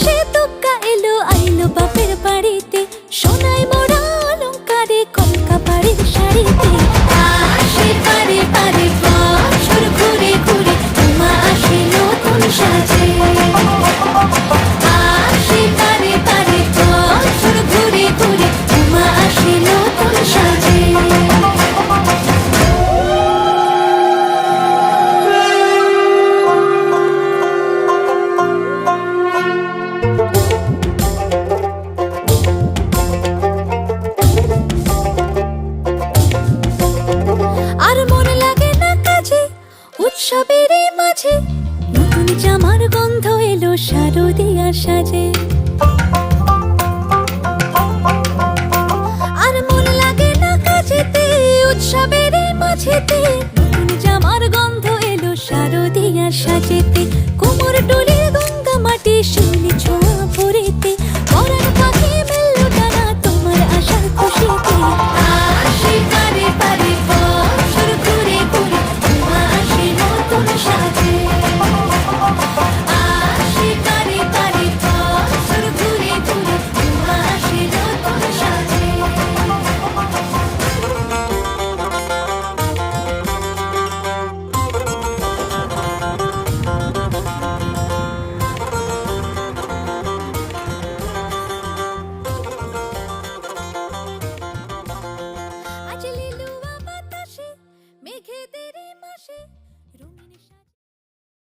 আকাশে তুক্কা এলো আইলো বাপের বাড়িতে, সোনায় মোড়া অলংকারে কলকা বাড়ির শাড়িতে। আসে পারে পারে বছর ঘুরে ঘুরে, মা আসে নতুন সাজে। আসে পারে পারে বছর ঘুরে ঘুরে, মা আসে নতুন সাজে। আর মন লাগে না কাজে উৎসবের মাঝে, নতুন জামার গন্ধ এলো শারদিয়া সাজে। আর মন লাগে না কাজেতে উৎসবের মাঝেতে, নতুন জামার গন্ধ এলো শারদিয়া সাজেতে। কোমর ডোলে গঙ্গা মাটি শিউলি ছোঁয়া ভরিতে, পরাণ পাখি মেললো ডানা তোমার আশার খুশিতে। আসে পারে পারে বছর ঘুরে ঘুরে, মা আসে নতুন সাজে। আসে পারে পারে বছর ঘুরে ঘুরে, মা আসে নতুন সাজে। আজ লিলুয়া বাতাসে মেঘেদের মাসে।